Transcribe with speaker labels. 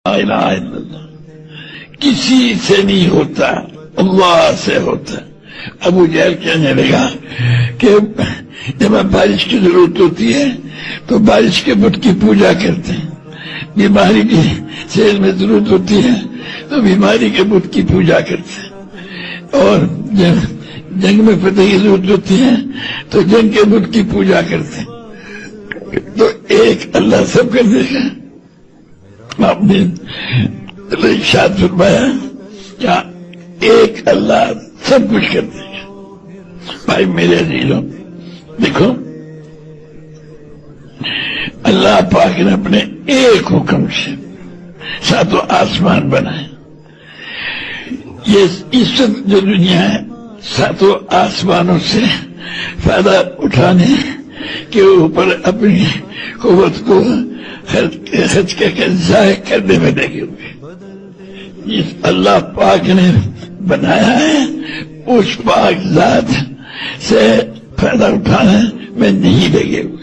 Speaker 1: لا الہ الا اللہ کسی سے نہیں ہوتا، اللہ سے ہوتا۔ ابو جہل کہنے لگا کہ جب بارش کی ضرورت ہوتی ہے تو بارش کے بت کی پوجا کرتے ہیں، بیماری کی صحت میں ضرورت ہوتی ہے تو بیماری کے بت کی پوجا کرتے ہیں، اور جب جنگ میں فتح کی ضرورت ہوتی ہے تو جنگ کے بت کی پوجا کرتے ہیں۔ تو ایک اللہ سب کر دے گا۔ آپ نے ارشاد فرمایا کیا ایک اللہ سب کچھ کر دے گا۔ بھائی میرے عزیزوں، دیکھو اللہ پاک نے اپنے ایک حکم سے ساتوں آسمان بنائے۔ یہ اس وقت جو دنیا ہے ساتوں آسمانوں سے فائدہ اٹھانے کے اوپر اپنی قوت کو خرچ کر ضائع کرنے میں لگے ہوئے۔ جس اللہ پاک نے بنایا ہے اس پاک ذات سے فائدہ اٹھانے میں نہیں لگے ہوئے۔